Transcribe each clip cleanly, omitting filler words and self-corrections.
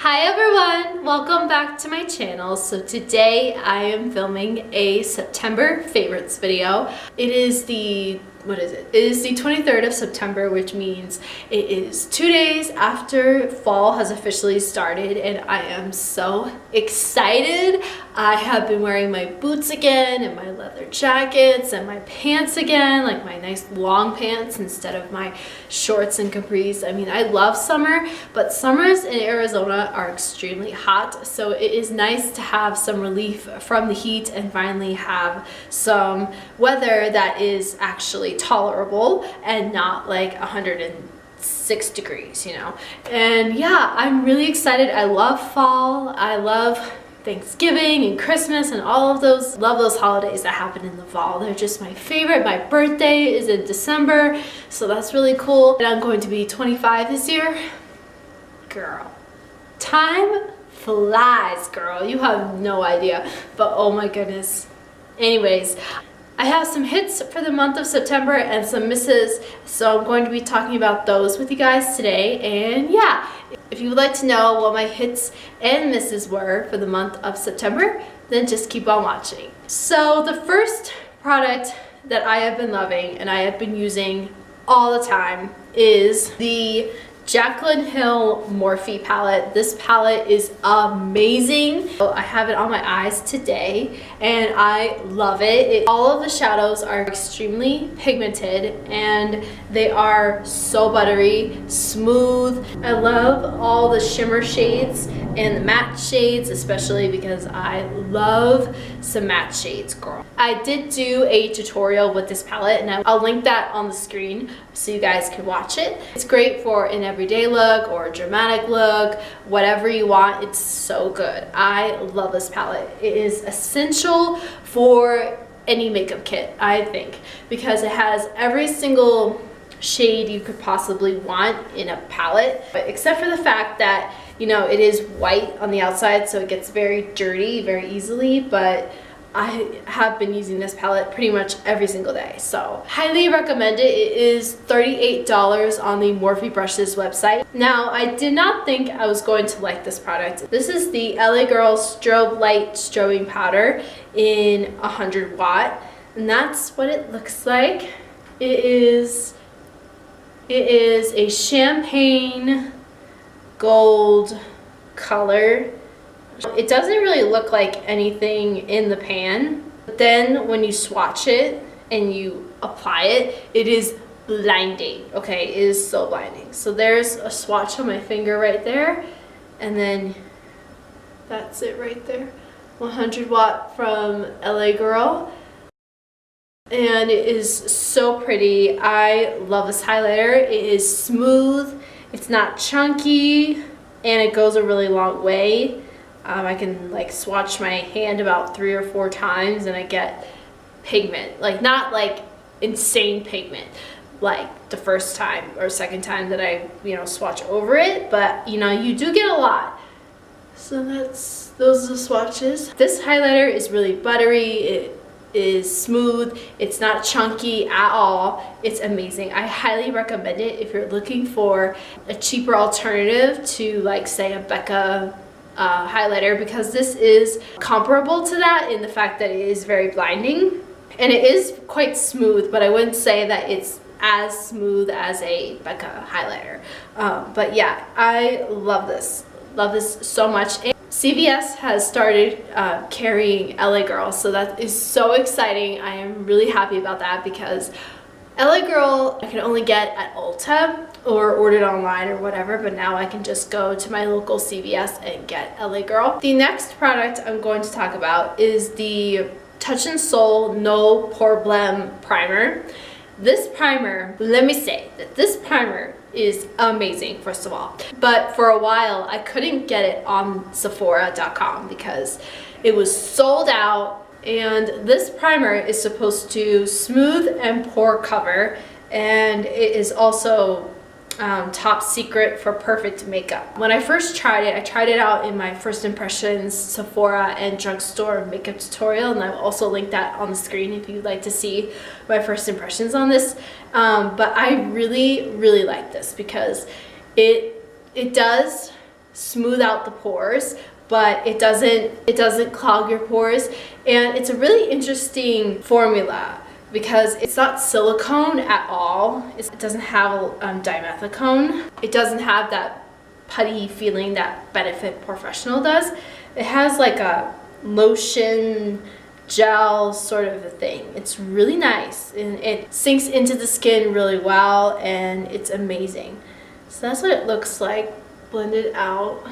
Hi everyone, welcome back to my channel. So today I am filming a September favorites video. It is the 23rd of September, which means it is 2 days after fall has officially started, and I am so excited. I have been wearing my boots again and my leather jackets and my pants again, like my nice long pants instead of my shorts and capris. I mean, I love summer, but summers in Arizona are extremely hot, so it is nice to have some relief from the heat and finally have some weather that is actually tolerable and not like 106 degrees, you know. And yeah, I'm really excited. I love fall. I love Thanksgiving and Christmas and all of those. Love those holidays that happen in the fall. They're just my favorite. My birthday is in December, so that's really cool. And I'm going to be 25 this year. Girl, time flies, girl. You have no idea, but oh my goodness. Anyways, I have some hits for the month of September and some misses, so I'm going to be talking about those with you guys today. And yeah, if you would like to know what my hits and misses were for the month of September, then just keep on watching. So the first product that I have been loving and I have been using all the time is the Jaclyn Hill Morphe palette. This palette is amazing. I have it on my eyes today and I love it. All of the shadows are extremely pigmented and they are so buttery, smooth. I love all the shimmer shades and the matte shades, especially because I love some matte shades, girl. I did do a tutorial with this palette and I'll link that on the screen so you guys can watch it. It's great for an everyday look or a dramatic look, whatever you want. It's so good. I love this palette. It is essential for any makeup kit, I think, because it has every single shade you could possibly want in a palette, but except for the fact that, you know, it is white on the outside, so it gets very dirty very easily. But I have been using this palette pretty much every single day, so highly recommend it. It is $38 on the Morphe Brushes website. Now, I did not think I was going to like this product. This is the LA Girl Strobe Light Strobing Powder in 100 watt, and that's what it looks like. It is a champagne gold color. It doesn't really look like anything in the pan, but then when you swatch it and you apply it, it is blinding. Okay, it is so blinding. So there's a swatch on my finger right there, and then that's it right there. 100 watt from LA Girl. And it is so pretty. I love this highlighter. It is smooth, it's not chunky, and it goes a really long way. I can like swatch my hand about 3 or 4 times and I get pigment. Like, not like insane pigment like the first time or second time that I, you know, swatch over it, but you know, you do get a lot. So those are the swatches. This highlighter is really buttery. It is smooth. It's not chunky at all. It's amazing. I highly recommend it if you're looking for a cheaper alternative to, like, say a Becca highlighter, because this is comparable to that in the fact that it is very blinding and it is quite smooth, but I wouldn't say that it's as smooth as a Becca highlighter. But yeah, I love this so much. And CVS has started carrying LA Girl, so that is so exciting. I am really happy about that because LA Girl I can only get at Ulta or ordered online or whatever, but now I can just go to my local CVS and get LA Girl. The next product I'm going to talk about is the Touch in Sol No PoreBlem Primer. This primer, let me say that this primer is amazing, first of all, but for a while I couldn't get it on Sephora.com because it was sold out. And this primer is supposed to smooth and pore cover, and it is also top secret for perfect makeup. When I first tried it, I tried it out in my first impressions Sephora and drugstore makeup tutorial, and I'll also link that on the screen if you'd like to see my first impressions on this. But I really like this because it does smooth out the pores, but it doesn't clog your pores. And it's a really interesting formula because it's not silicone at all. It doesn't have dimethicone. It doesn't have that putty feeling that Benefit Professional does. It has like a lotion gel sort of a thing. It's really nice and it sinks into the skin really well, and it's amazing. So that's what it looks like blended out.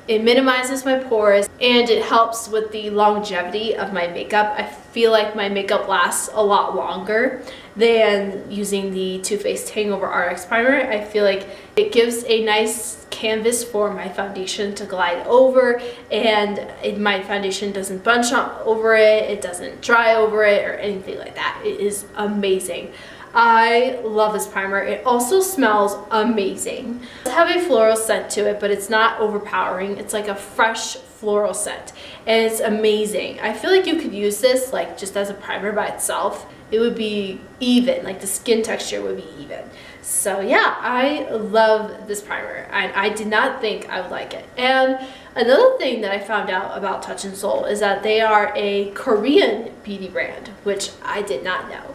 It minimizes my pores and it helps with the longevity of my makeup. I feel like my makeup lasts a lot longer than using the Too Faced Hangover RX Primer. I feel like it gives a nice canvas for my foundation to glide over, and my foundation doesn't bunch over it, it doesn't dry over it or anything like that. It is amazing. I love this primer. It also smells amazing. It does have a floral scent to it, but it's not overpowering. It's like a fresh floral scent, and it's amazing. I feel like you could use this like just as a primer by itself. It would be even, like the skin texture would be even. So yeah, I love this primer. I did not think I would like it. And another thing that I found out about Touch in Sol is that they are a Korean beauty brand, which I did not know.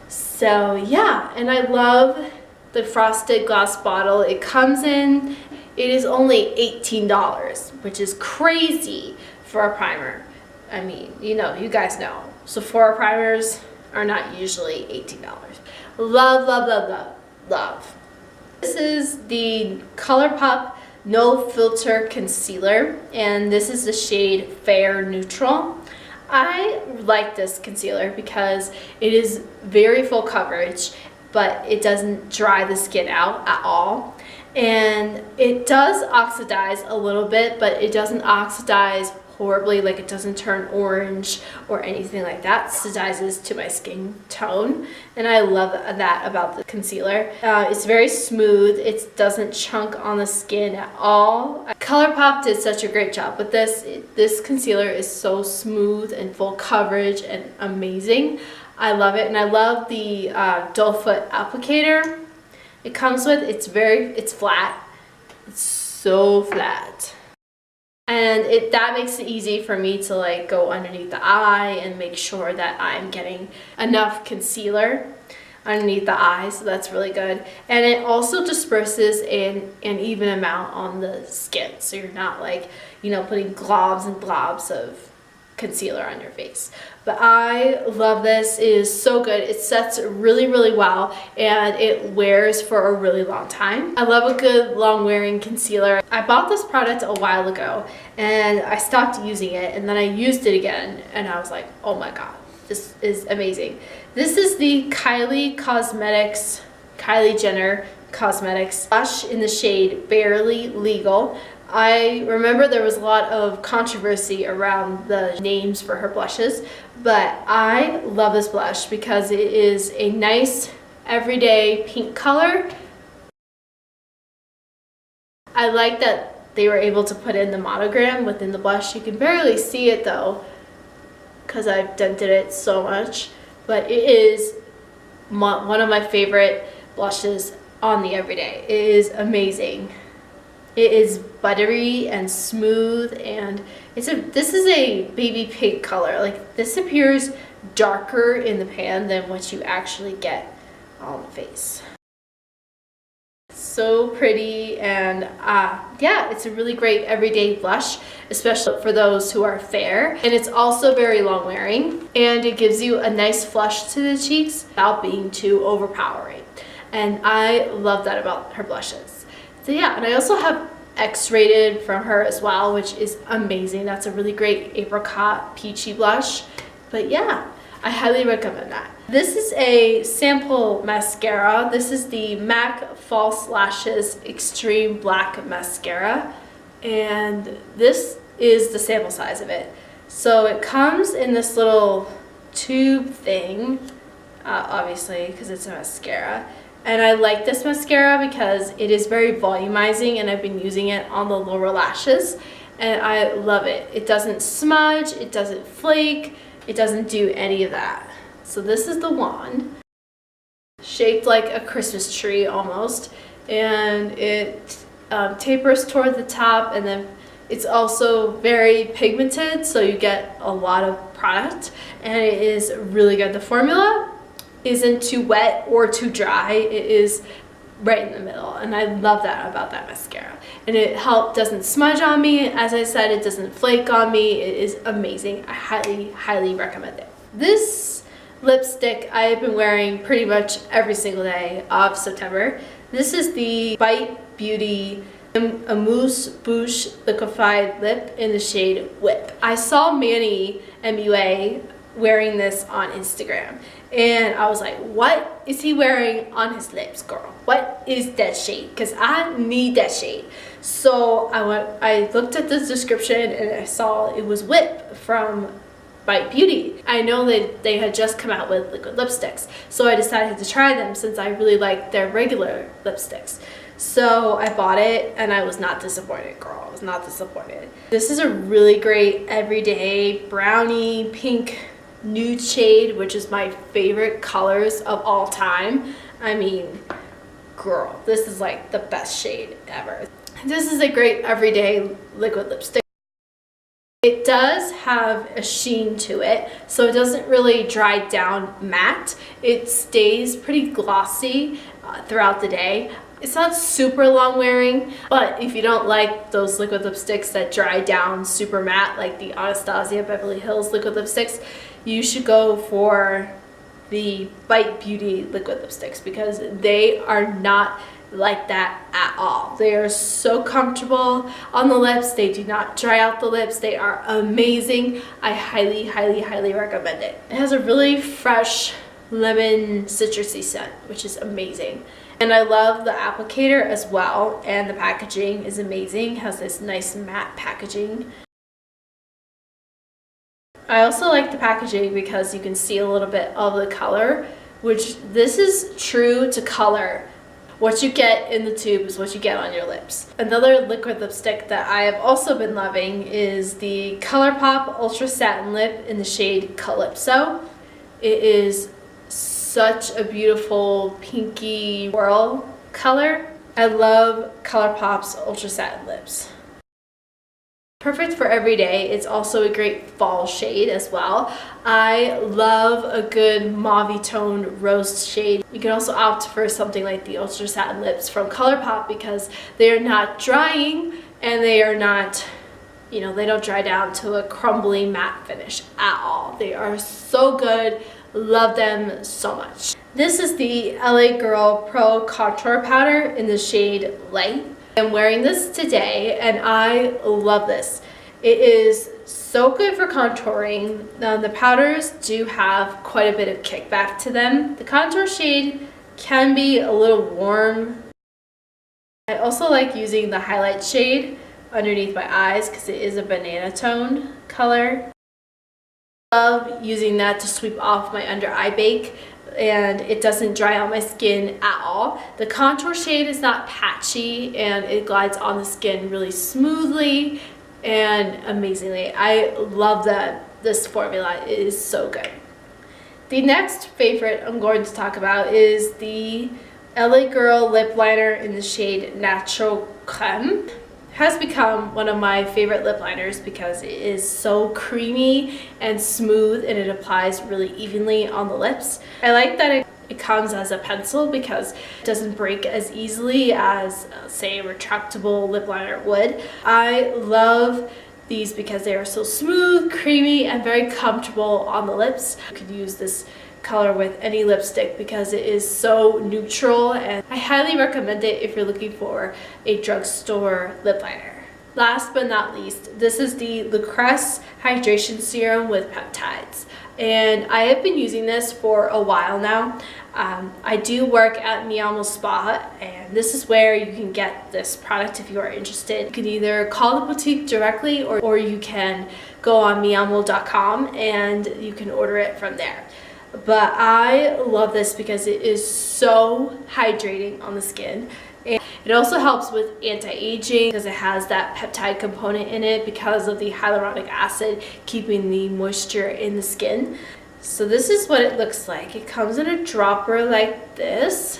So yeah, and I love the frosted glass bottle it comes in. It is only $18, which is crazy for a primer. I mean, you know, you guys know. Sephora primers are not usually $18. Love, love, love, love, love. This is the Colourpop No Filter Concealer, and this is the shade Fair Neutral. I like this concealer because it is very full coverage, but it doesn't dry the skin out at all. And it does oxidize a little bit, but it doesn't oxidize horribly, like it doesn't turn orange or anything like that. It oxidizes to my skin tone, and I love that about the concealer. It's very smooth. It doesn't chunk on the skin at all. Colourpop did such a great job with this. This concealer is so smooth and full coverage and amazing. I love it, and I love the doe foot applicator it comes with. It's flat. It's so flat. And that makes it easy for me to like go underneath the eye and make sure that I'm getting enough concealer underneath the eye, so that's really good. And it also disperses in an even amount on the skin, so you're not like, you know, putting globs and globs of concealer on your face. But I love this. It is so good. It sets really, really well, and it wears for a really long time. I love a good long wearing concealer. I bought this product a while ago and I stopped using it, and then I used it again and I was like, oh my god, this is amazing. This is the Kylie Jenner Cosmetics blush in the shade Barely Legal. I remember there was a lot of controversy around the names for her blushes, but I love this blush because it is a nice everyday pink color. I like that they were able to put in the monogram within the blush. You can barely see it though because I've dented it so much, but it is one of my favorite blushes on the everyday. It is amazing. It is buttery and smooth, and this is a baby pink color. Like, this appears darker in the pan than what you actually get on the face. So pretty, and yeah, it's a really great everyday blush, especially for those who are fair. And it's also very long wearing, and it gives you a nice flush to the cheeks without being too overpowering. And I love that about her blushes. So yeah, and I also have X-rated from her as well, which is amazing. That's a really great apricot peachy blush. But yeah, I highly recommend that. This is a sample mascara. This is the MAC False Lashes Extreme Black Mascara, and this is the sample size of it. So it comes in this little tube thing, obviously because it's a mascara. And I like this mascara because it is very volumizing, and I've been using it on the lower lashes, and I love it. It doesn't smudge, it doesn't flake, it doesn't do any of that. So this is the wand, shaped like a Christmas tree almost, and it tapers toward the top, and then it's also very pigmented, so you get a lot of product, and it is really good. The formula isn't too wet or too dry. It is right in the middle, and I love that about that mascara. And it doesn't smudge on me. As I said, it doesn't flake on me. It is amazing. I highly recommend it. This lipstick I have been wearing pretty much every single day of September. This is the Bite Beauty Amuse Bouche Liquidfied Lip in the shade Whip. I saw Manny MUA wearing this on Instagram, and I was like, what is he wearing on his lips, girl? What is that shade? Because I need that shade. So I looked at the description and I saw it was Whip from Bite Beauty. I know that they had just come out with liquid lipsticks, so I decided to try them since I really like their regular lipsticks. So I bought it and I was not disappointed, girl. I was not disappointed. This is a really great everyday brownie pink nude shade, which is my favorite colors of all time. I mean, girl, this is like the best shade ever. This is a great everyday liquid lipstick. It does have a sheen to it, so it doesn't really dry down matte. It stays pretty glossy throughout the day. It's not super long wearing, but if you don't like those liquid lipsticks that dry down super matte, like the Anastasia Beverly Hills liquid lipsticks, you should go for the Bite Beauty liquid lipsticks, because they are not like that at all. They are so comfortable on the lips. They do not dry out the lips. They are amazing. I highly recommend it. It has a really fresh lemon citrusy scent, which is amazing. And I love the applicator as well, and the packaging is amazing. It has this nice matte packaging. I also like the packaging because you can see a little bit of the color, which this is true to color. What you get in the tube is what you get on your lips. Another liquid lipstick that I have also been loving is the Colourpop Ultra Satin Lip in the shade Calypso. It is such a beautiful pinky coral color. I love Colourpop's Ultra Satin lips. Perfect for every day. It's also a great fall shade as well. I love a good mauve tone rose shade. You can also opt for something like the Ultra Satin lips from Colourpop because they are not drying and they are not, you know, they don't dry down to a crumbly matte finish at all. They are so good. Love them so much. This is the LA Girl Pro Contour Powder in the shade Light. I'm wearing this today and I love this. It is so good for contouring. Now the powders do have quite a bit of kickback to them. The contour shade can be a little warm. I also like using the highlight shade underneath my eyes because it is a banana tone color. I love using that to sweep off my under eye bake, and it doesn't dry out my skin at all. The contour shade is not patchy and it glides on the skin really smoothly and amazingly. I love that this formula is so good. The next favorite I'm going to talk about is the LA Girl lip liner in the shade Natural Creme. Has become one of my favorite lip liners because it is so creamy and smooth and it applies really evenly on the lips. I like that it comes as a pencil because it doesn't break as easily as say a retractable lip liner would. I love these because they are so smooth, creamy, and very comfortable on the lips. You could use this color with any lipstick because it is so neutral, and I highly recommend it if you're looking for a drugstore lip liner. Last but not least, this is the Lucrece Hydration Serum with Peptides, and I have been using this for a while now. I do work at Mi Amo Spa, and this is where you can get this product if you are interested. You can either call the boutique directly or you can go on miamo.com and you can order it from there. But I love this because it is so hydrating on the skin. And it also helps with anti-aging because it has that peptide component in it because of the hyaluronic acid keeping the moisture in the skin. So this is what it looks like. It comes in a dropper like this.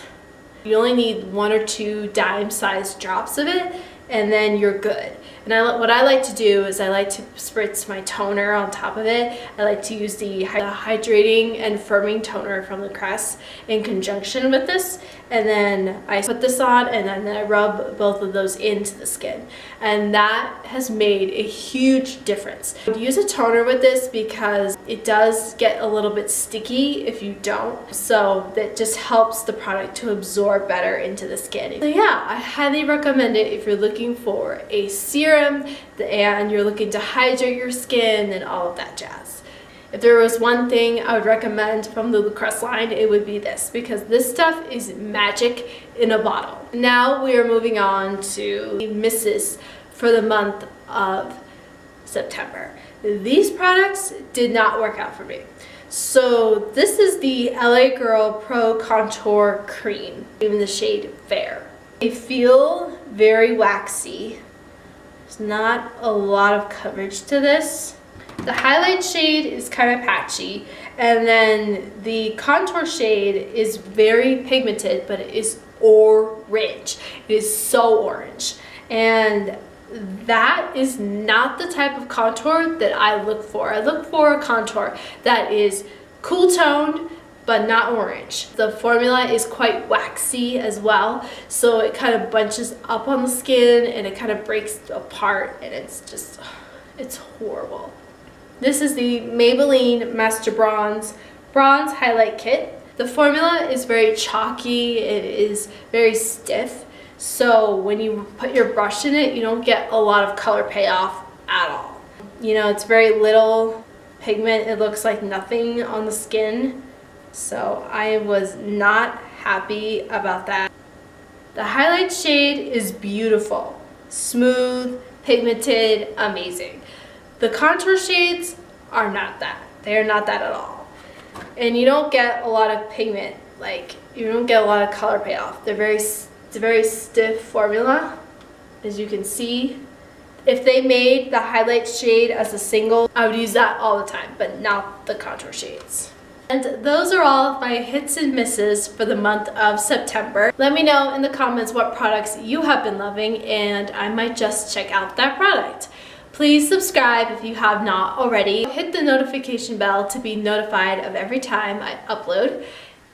You only need 1 or 2 dime-sized drops of it, and then you're good. And what I like to do is I like to spritz my toner on top of it. I like to use the hydrating and firming toner from Lucrece in conjunction with this. And then I put this on, and then I rub both of those into the skin. And that has made a huge difference. I would use a toner with this because it does get a little bit sticky if you don't. So that just helps the product to absorb better into the skin. So yeah, I highly recommend it if you're looking for a serum and you're looking to hydrate your skin and all of that jazz. If there was one thing I would recommend from the Lucrece line, it would be this, because this stuff is magic in a bottle. Now we are moving on to the misses for the month of September. These products did not work out for me. So this is the LA Girl Pro Contour Cream in the shade Fair. They feel very waxy. There's not a lot of coverage to this. The highlight shade is kind of patchy, and then the contour shade is very pigmented, but it is orange. It is so orange, and that is not the type of contour that I look for. I look for a contour that is cool toned, but not orange. The formula is quite waxy as well, so it kind of bunches up on the skin and it kind of breaks apart, and it's just, it's horrible. This is the Maybelline Master Bronze Highlight Kit. The formula is very chalky, it is very stiff, so when you put your brush in it, you don't get a lot of color payoff at all. You know, it's very little pigment, it looks like nothing on the skin, so I was not happy about that. The highlight shade is beautiful, smooth, pigmented, amazing. The contour shades are not that. They are not that at all. And you don't get a lot of pigment, like you don't get a lot of color payoff. It's a very stiff formula, as you can see. If they made the highlight shade as a single, I would use that all the time, but not the contour shades. And those are all of my hits and misses for the month of September. Let me know in the comments what products you have been loving, and I might just check out that product. Please subscribe if you have not already. Hit the notification bell to be notified of every time I upload.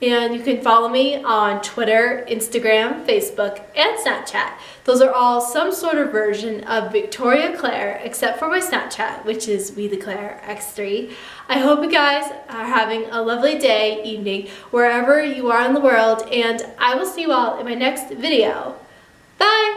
And you can follow me on Twitter, Instagram, Facebook, and Snapchat. Those are all some sort of version of Victoria Claire, except for my Snapchat, which is WeTheClaireX3. I hope you guys are having a lovely day, evening, wherever you are in the world, and I will see you all in my next video. Bye!